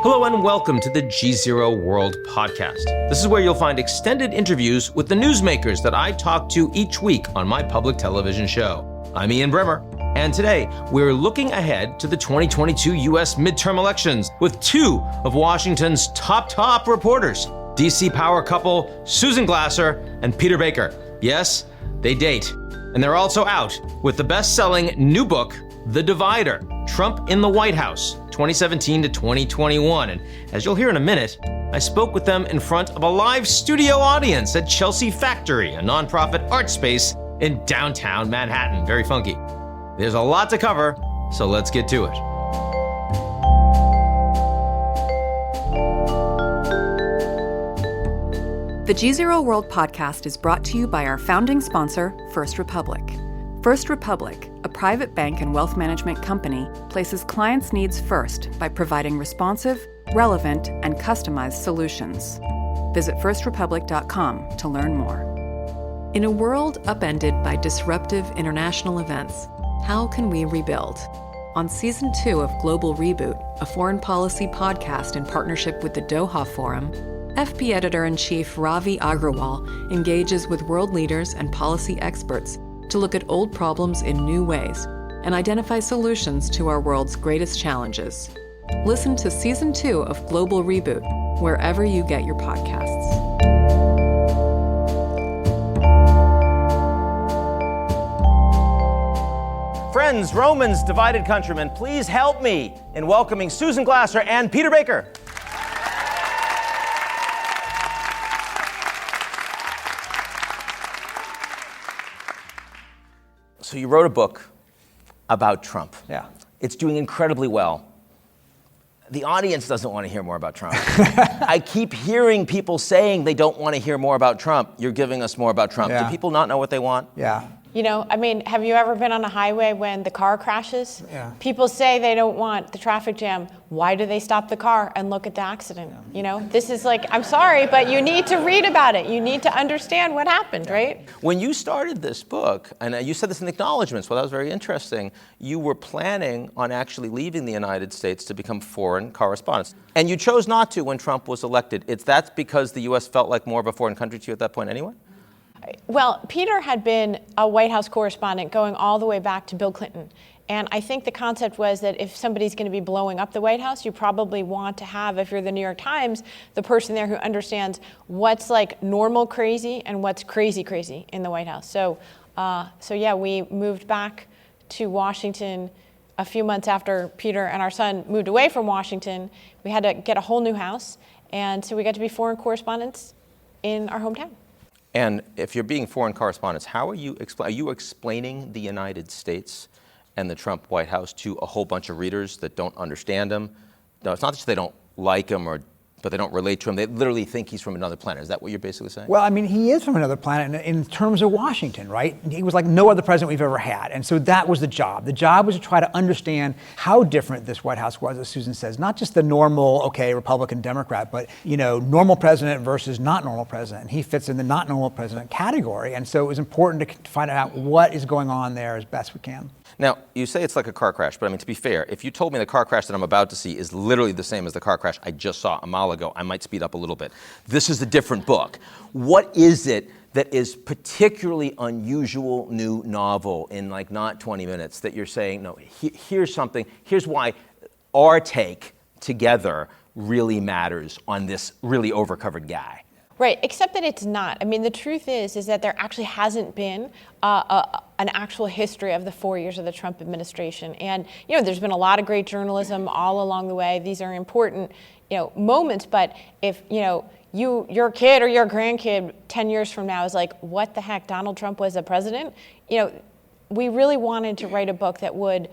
Hello and welcome to the GZERO World podcast. This is where you'll find extended interviews with the newsmakers that I talk to each week on my public television show. I'm Ian Bremmer, and today we're looking ahead to the 2022 U.S. midterm elections with two of Washington's top reporters, DC power couple Susan Glasser and Peter Baker. Yes, they date. And they're also out with the best-selling new book, The Divider, Trump in the White House, 2017 to 2021. And as you'll hear in a minute, I spoke with them in front of a live studio audience at Chelsea Factory, a nonprofit art space in downtown Manhattan. Very funky. There's a lot to cover, so let's get to it. The GZERO World podcast is brought to you by our founding sponsor, First Republic. First Republic, a private bank and wealth management company, places clients' needs first by providing responsive, relevant, and customized solutions. Visit firstrepublic.com to learn more. In a world upended by disruptive international events, how can we rebuild? On Season 2 of Global Reboot, a foreign policy podcast in partnership with the Doha Forum, FP Editor-in-Chief Ravi Agrawal engages with world leaders and policy experts to look at old problems in new ways and identify solutions to our world's greatest challenges. Listen to Season 2 of Global Reboot wherever you get your podcasts. Friends, Romans, divided countrymen, please help me in welcoming Susan Glasser and Peter Baker. So you wrote a book about Trump. Yeah. It's doing incredibly well. The audience doesn't want to hear more about Trump. I keep hearing people saying they don't want to hear more about Trump. You're giving us more about Trump. Yeah. Do people not know what they want? Yeah. You know, I mean, have you ever been on a highway when the car crashes? Yeah. People say they don't want the traffic jam. Why do they stop the car and look at the accident? You know, this is like, I'm sorry, but you need to read about it. You need to understand what happened, right? When you started this book, and you said this in the acknowledgments, well, that was very interesting, you were planning on actually leaving the United States to become foreign correspondent. And you chose not to when Trump was elected. That's because the U.S. felt like more of a foreign country to you at that point anyway? Well, Peter had been a White House correspondent going all the way back to Bill Clinton. And I think the concept was that if somebody's going to be blowing up the White House, you probably want to have, if you're the New York Times, the person there who understands what's like normal crazy and what's crazy in the White House. So yeah, we moved back to Washington a few months after Peter and our son moved away from Washington. We had to get a whole new house. And so we got to be foreign correspondents in our hometown. And if you're being foreign correspondents, how are you explaining the United States and the Trump White House to a whole bunch of readers that don't understand him? No, it's not that they don't like him but they don't relate to him. They literally think he's from another planet. Is that what you're basically saying? Well, I mean, he is from another planet in terms of Washington, right? He was like no other president we've ever had. And so that was the job. The job was to try to understand how different this White House was, as Susan says, not just the normal, Republican, Democrat, but, normal president versus not normal president. And he fits in the not normal president category. And so it was important to find out what is going on there as best we can. Now, you say it's like a car crash, but I mean, to be fair, if you told me the car crash that I'm about to see is literally the same as the car crash I just saw a mile ago, I might speed up a little bit. This is a different book. What is it that is particularly unusual, new, novel in like not 20 minutes that you're saying, no, here's something, here's why our take together really matters on this really overcovered guy? Right, except that it's not. I mean, the truth is that there actually hasn't been an actual history of the 4 years of the Trump administration. And, there's been a lot of great journalism all along the way. These are important, moments. But if, your kid or your grandkid 10 years from now is like, what the heck, Donald Trump was a president? We really wanted to write a book that would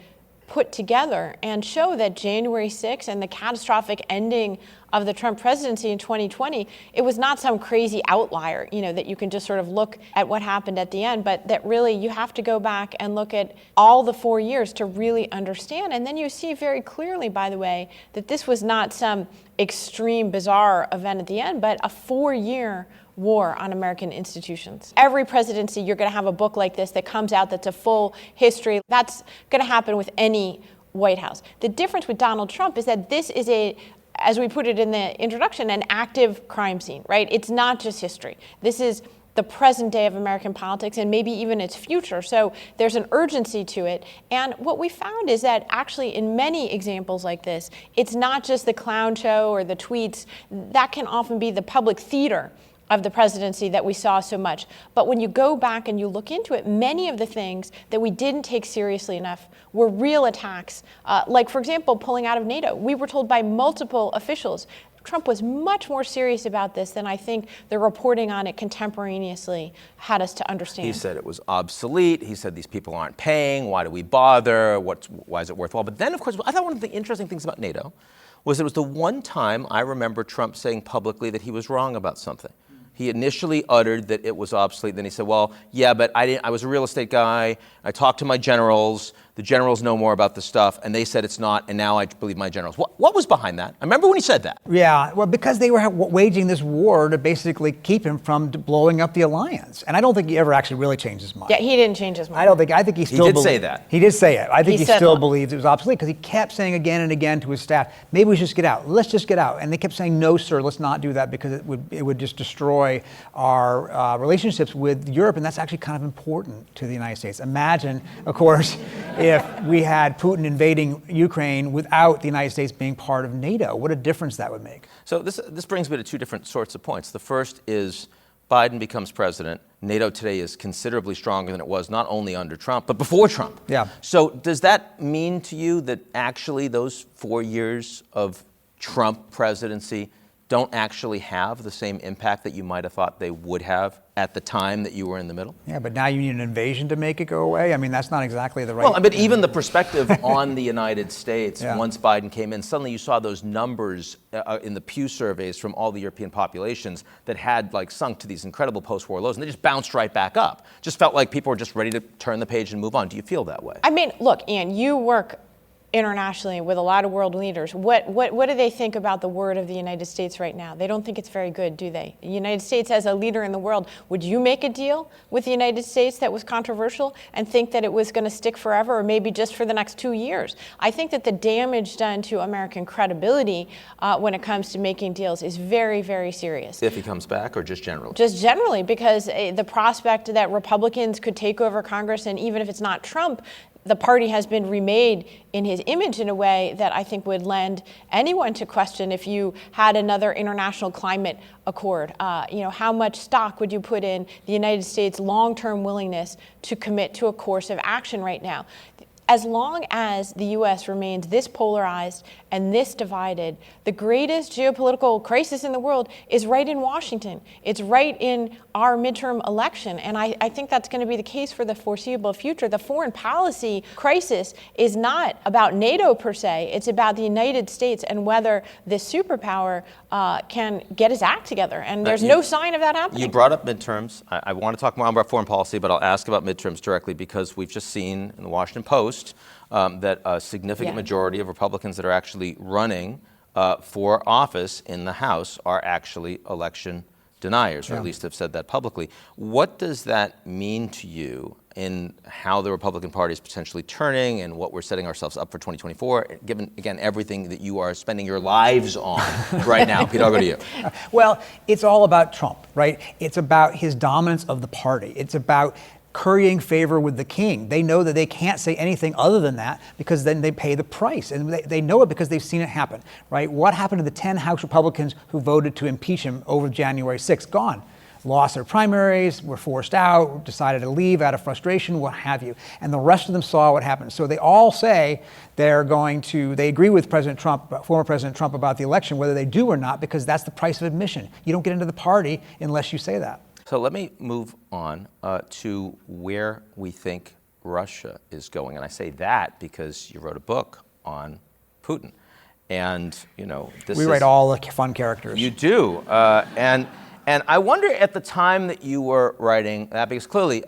put together and show that January 6th and the catastrophic ending of the Trump presidency in 2020, it was not some crazy outlier, that you can just sort of look at what happened at the end, but that really you have to go back and look at all the 4 years to really understand. And then you see very clearly, by the way, that this was not some extreme, bizarre event at the end, but a 4-year war on American institutions. Every presidency, you're going to have a book like this that comes out that's a full history. That's going to happen with any White House. The difference with Donald Trump is that this is as we put it in the introduction, an active crime scene, right? It's not just history. This is the present day of American politics and maybe even its future. So there's an urgency to it. And what we found is that actually in many examples like this, it's not just the clown show or the tweets. That can often be the public theater of the presidency that we saw so much. But when you go back and you look into it, many of the things that we didn't take seriously enough were real attacks. Like, for example, pulling out of NATO. We were told by multiple officials Trump was much more serious about this than I think the reporting on it contemporaneously had us to understand. He said it was obsolete. He said these people aren't paying. Why do we bother? Why is it worthwhile? But then, of course, I thought one of the interesting things about NATO was it was the one time I remember Trump saying publicly that he was wrong about something. He initially uttered that it was obsolete. Then he said, well, yeah, but I was a real estate guy. I talked to my generals. The generals know more about the stuff, and they said it's not, and now I believe my generals. What was behind that? I remember when he said that. Yeah, well, because they were waging this war to basically keep him from blowing up the alliance. And I don't think he ever actually really changed his mind. Yeah, he didn't change his mind. I think he still He did say that. He did say it. I think he still that. believed it was obsolete because he kept saying again and again to his staff, maybe we should just get out. Let's just get out. And they kept saying, no, sir, let's not do that because it would just destroy our relationships with Europe. And that's actually kind of important to the United States. Imagine, of course, if we had Putin invading Ukraine without the United States being part of NATO. What a difference that would make. So this brings me to two different sorts of points. The first is Biden becomes president. NATO today is considerably stronger than it was not only under Trump, but before Trump. Yeah. So does that mean to you that actually those 4 years of Trump presidency don't actually have the same impact that you might have thought they would have at the time that you were in the middle? Yeah, but now you need an invasion to make it go away? I mean, that's not exactly the right... Well, but even the perspective on the United States, Yeah. once Biden came in, suddenly you saw those numbers in the Pew surveys from all the European populations that had sunk to these incredible post-war lows, and they just bounced right back up. Just felt like people were just ready to turn the page and move on. Do you feel that way? I mean, look, Ian, you work internationally with a lot of world leaders. What do they think about the word of the United States right now? They don't think it's very good, do they? The United States as a leader in the world, would you make a deal with the United States that was controversial and think that it was going to stick forever or maybe just for the next 2 years? I think that the damage done to American credibility when it comes to making deals is very, very serious. If he comes back or just generally? Just generally, because the prospect that Republicans could take over Congress, and even if it's not Trump, the party has been remade in his image in a way that I think would lend anyone to question if you had another international climate accord. How much stock would you put in the United States' long-term willingness to commit to a course of action right now? As long as the U.S. remains this polarized and this divided, the greatest geopolitical crisis in the world is right in Washington. It's right in our midterm election. And I think that's going to be the case for the foreseeable future. The foreign policy crisis is not about NATO per se. It's about the United States and whether this superpower can get its act together. And there's no sign of that happening. You brought up midterms. I want to talk more about foreign policy, but I'll ask about midterms directly because we've just seen in the Washington Post that a significant majority of Republicans that are actually running for office in the House are actually election deniers, or at least have said that publicly. What does that mean to you in how the Republican Party is potentially turning and what we're setting ourselves up for 2024, given, again, everything that you are spending your lives on right now? Peter, I'll go to you. Well, it's all about Trump, right? It's about his dominance of the party. It's about currying favor with the king. They know that they can't say anything other than that because then they pay the price. And they know it because they've seen it happen, right? What happened to the 10 House Republicans who voted to impeach him over January 6th? Gone. Lost their primaries, were forced out, decided to leave out of frustration, what have you. And the rest of them saw what happened. So they all say they agree with President Trump, former President Trump, about the election, whether they do or not, because that's the price of admission. You don't get into the party unless you say that. So let me move on to where we think Russia is going. And I say that because you wrote a book on Putin. And, we write all the fun characters. You do. And I wonder at the time that you were writing that, because clearly,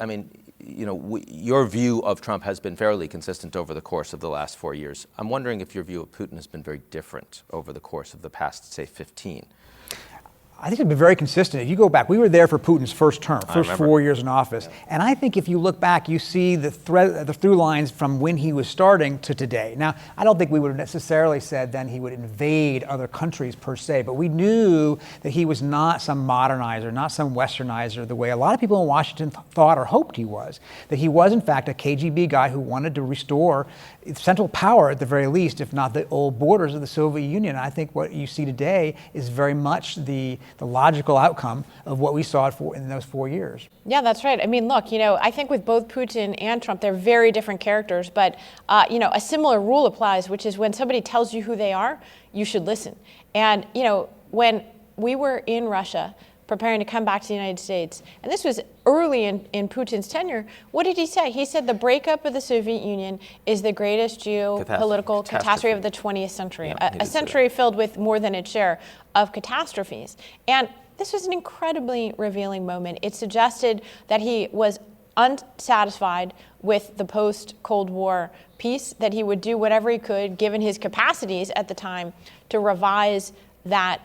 your view of Trump has been fairly consistent over the course of the last 4 years. I'm wondering if your view of Putin has been very different over the course of the past, say, 15. I think it's been very consistent. If you go back, we were there for Putin's first term, first 4 years in office. Yeah. And I think if you look back, you see the through lines from when he was starting to today. Now, I don't think we would have necessarily said then he would invade other countries per se, but we knew that he was not some modernizer, not some westernizer, the way a lot of people in Washington thought or hoped he was. That he was, in fact, a KGB guy who wanted to restore central power at the very least, if not the old borders of the Soviet Union. And I think what you see today is very much the logical outcome of what we saw in those 4 years. Yeah, that's right. I mean, look, I think with both Putin and Trump, they're very different characters, but, a similar rule applies, which is when somebody tells you who they are, you should listen. And, when we were in Russia, preparing to come back to the United States, and this was early in Putin's tenure, what did he say? He said the breakup of the Soviet Union is the greatest geopolitical catastrophe of the 20th century, yeah, a century filled with more than its share of catastrophes. And this was an incredibly revealing moment. It suggested that he was unsatisfied with the post-Cold War peace, that he would do whatever he could, given his capacities at the time, to revise that,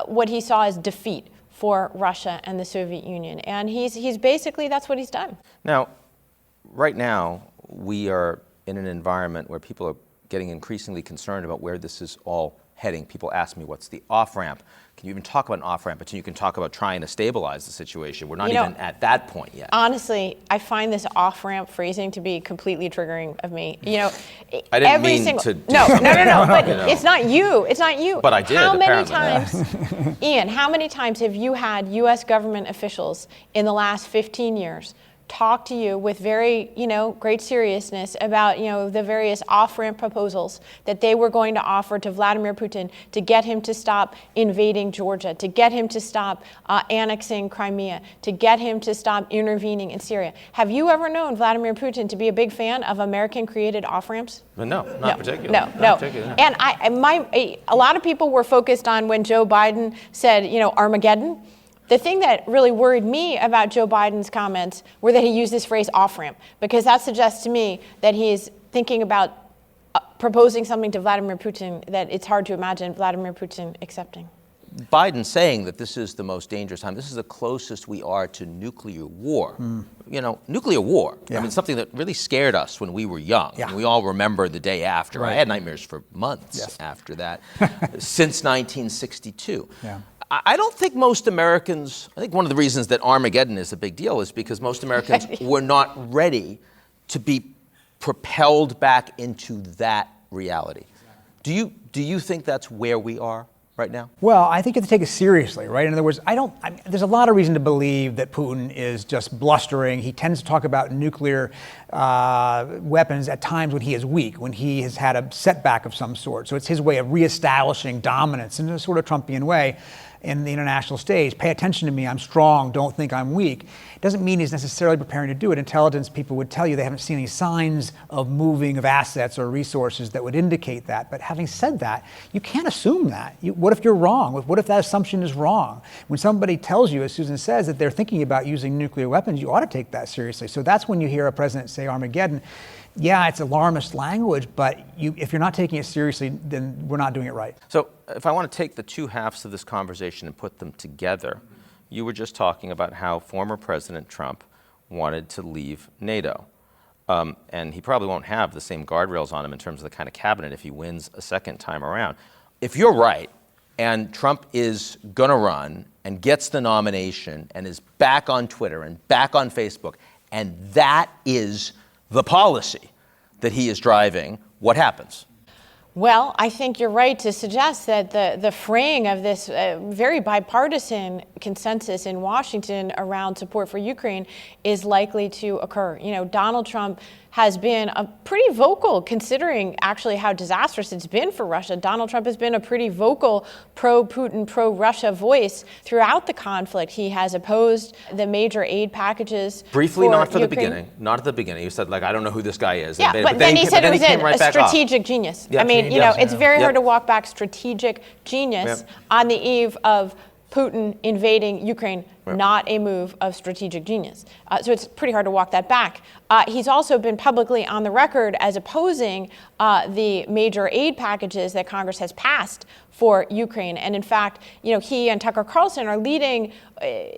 what he saw as defeat for Russia and the Soviet Union. And he's basically, that's what he's done. Now, right now, we are in an environment where people are getting increasingly concerned about where this is all heading. People ask me, what's the off-ramp? Can you even talk about an off-ramp until you can talk about trying to stabilize the situation? We're not even at that point yet. Honestly, I find this off-ramp phrasing to be completely triggering of me. I didn't mean to do No, but it's not you. It's not you. But I did, How many apparently. times, Ian, how many times have you had U.S. government officials in the last 15 years talk to you with very, great seriousness about, the various off-ramp proposals that they were going to offer to Vladimir Putin to get him to stop invading Georgia, to get him to stop annexing Crimea, to get him to stop intervening in Syria? Have you ever known Vladimir Putin to be a big fan of American-created off-ramps? No, not particularly. No. And a lot of people were focused on when Joe Biden said, Armageddon. The thing that really worried me about Joe Biden's comments were that he used this phrase off-ramp, because that suggests to me that he's thinking about proposing something to Vladimir Putin that it's hard to imagine Vladimir Putin accepting. Biden saying that this is the most dangerous time, this is the closest we are to nuclear war. Nuclear war. Yeah. I mean, something that really scared us when we were young. Yeah. And we all remember the day after. Right. I had nightmares for months after that, since 1962. Yeah. I don't think most Americans, I think one of the reasons that Armageddon is a big deal is because most Americans were not ready to be propelled back into that reality. Do you think that's where we are right now? Well, I think you have to take it seriously, right? In other words, there's a lot of reason to believe that Putin is just blustering. He tends to talk about nuclear weapons at times when he is weak, when he has had a setback of some sort. So it's his way of reestablishing dominance in a sort of Trumpian way in the international stage. Pay attention to me, I'm strong, don't think I'm weak. It doesn't mean he's necessarily preparing to do it. Intelligence people would tell you they haven't seen any signs of moving of assets or resources that would indicate that. But having said that, you can't assume that. What if you're wrong? What if that assumption is wrong? When somebody tells you, as Susan says, that they're thinking about using nuclear weapons, you ought to take that seriously. So that's when you hear a president say Armageddon. Yeah, it's alarmist language, but if you're not taking it seriously, then we're not doing it right. So if I want to take the two halves of this conversation and put them together, you were just talking about how former President Trump wanted to leave NATO. And he probably won't have the same guardrails on him in terms of the kind of cabinet if he wins a second time around. If you're right, and Trump is going to run and gets the nomination and is back on Twitter and back on Facebook, and that is the policy that he is driving, what happens? Well, I think you're right to suggest that the fraying of this very bipartisan consensus in Washington around support for Ukraine is likely to occur. Donald Trump has been pretty vocal, considering actually how disastrous it's been for Russia. Donald Trump has been a pretty vocal pro-Putin, pro-Russia voice throughout the conflict. He has opposed the major aid packages. Briefly, not at the beginning. You said, I don't know who this guy is. Yeah, but then he said it was a strategic genius. Yeah, it's very hard to walk back strategic genius on the eve of Putin invading Ukraine, not a move of strategic genius. So it's pretty hard to walk that back. He's also been publicly on the record as opposing the major aid packages that Congress has passed for Ukraine. And in fact, he and Tucker Carlson are leading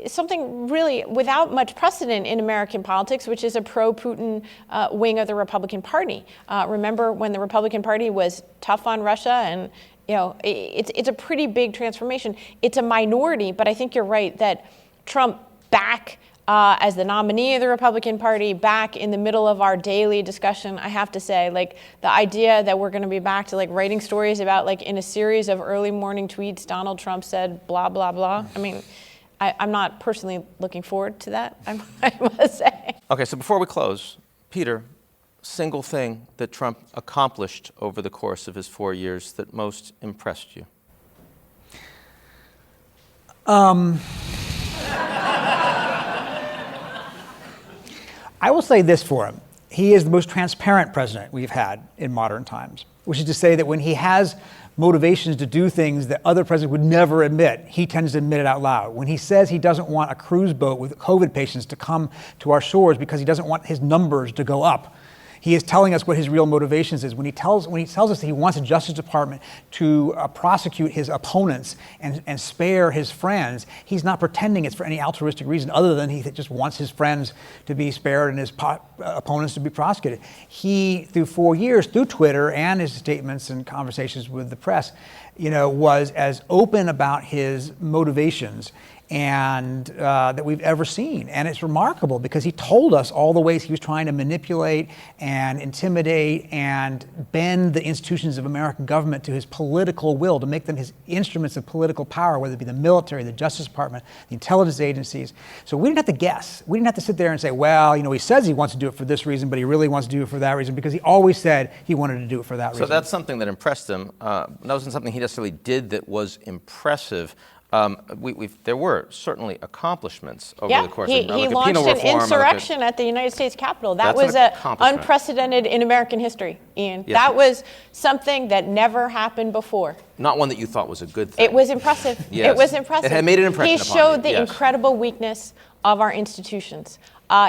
something really without much precedent in American politics, which is a pro-Putin wing of the Republican Party. Remember when the Republican Party was tough on Russia, and it's a pretty big transformation. It's a minority, but I think you're right that Trump back as the nominee of the Republican Party, back in the middle of our daily discussion, I have to say, the idea that we're going to be back to writing stories about in a series of early morning tweets, Donald Trump said blah, blah, blah. I mean, I'm not personally looking forward to that, I must say. Okay, so before we close, Peter, single thing that Trump accomplished over the course of his 4 years that most impressed you? I will say this for him. He is the most transparent president we've had in modern times, which is to say that when he has motivations to do things that other presidents would never admit, he tends to admit it out loud. When he says he doesn't want a cruise boat with COVID patients to come to our shores because he doesn't want his numbers to go up, he is telling us what his real motivations is. When he tells us that he wants the Justice Department to prosecute his opponents and spare his friends, he's not pretending it's for any altruistic reason other than he just wants his friends to be spared and his opponents to be prosecuted. He, through 4 years, through Twitter and his statements and conversations with the press, was as open about his motivations and that we've ever seen. And it's remarkable because he told us all the ways he was trying to manipulate and intimidate and bend the institutions of American government to his political will, to make them his instruments of political power, whether it be the military, the Justice Department, the intelligence agencies. So we didn't have to guess. We didn't have to sit there and say, well, he says he wants to do it for this reason, but he really wants to do it for that reason, because he always said he wanted to do it for that reason. So that's something that impressed him. That wasn't something he necessarily did that was impressive. There were certainly accomplishments over the course of he launched an insurrection at the United States Capitol. That was unprecedented in American history, Ian. Yes, that was something that never happened before. Not one that you thought was a good thing. It was impressive. Yes. It was impressive. It had made an impression He upon showed you. the Yes. incredible weakness of our institutions.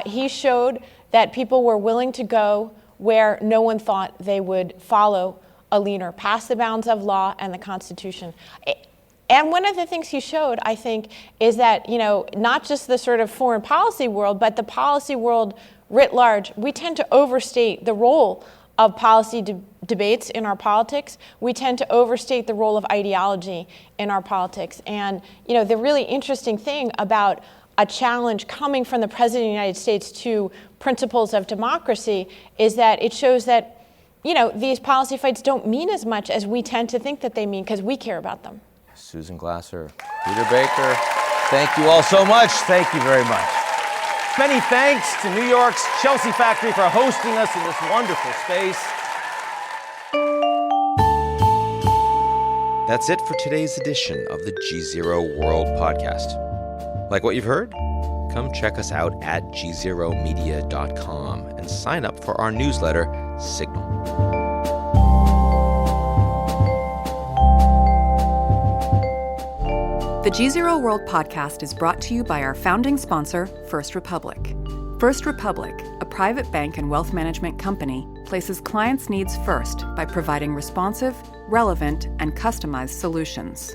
He showed that people were willing to go where no one thought they would follow a leader, past the bounds of law and the Constitution. And one of the things he showed, I think, is that, not just the sort of foreign policy world, but the policy world writ large, we tend to overstate the role of policy debates in our politics. We tend to overstate the role of ideology in our politics. And, the really interesting thing about a challenge coming from the President of the United States to principles of democracy is that it shows that, these policy fights don't mean as much as we tend to think that they mean, because we care about them. Susan Glasser, Peter Baker, thank you all so much. Thank you very much. Many thanks to New York's Chelsea Factory for hosting us in this wonderful space. That's it for today's edition of the GZERO World podcast. Like what you've heard? Come check us out at gzeromedia.com and sign up for our newsletter, Signal. The GZERO World podcast is brought to you by our founding sponsor, First Republic. First Republic, a private bank and wealth management company, places clients' needs first by providing responsive, relevant, and customized solutions.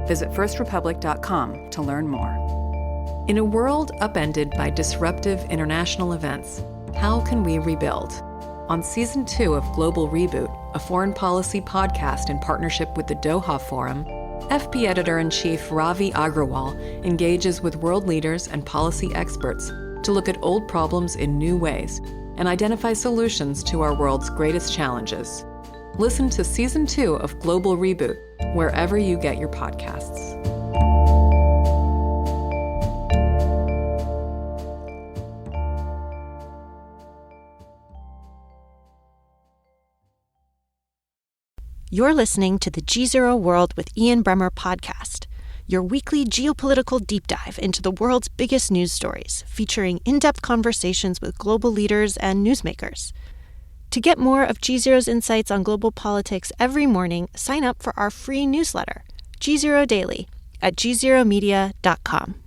Visit firstrepublic.com to learn more. In a world upended by disruptive international events, how can we rebuild? On Season 2 of Global Reboot, a foreign policy podcast in partnership with the Doha Forum, FP Editor-in-Chief Ravi Agrawal engages with world leaders and policy experts to look at old problems in new ways and identify solutions to our world's greatest challenges. Listen to Season 2 of Global Reboot wherever you get your podcasts. You're listening to the GZERO World with Ian Bremmer podcast, your weekly geopolitical deep dive into the world's biggest news stories, featuring in-depth conversations with global leaders and newsmakers. To get more of GZERO's insights on global politics every morning, sign up for our free newsletter, GZERO Daily, at gzeromedia.com.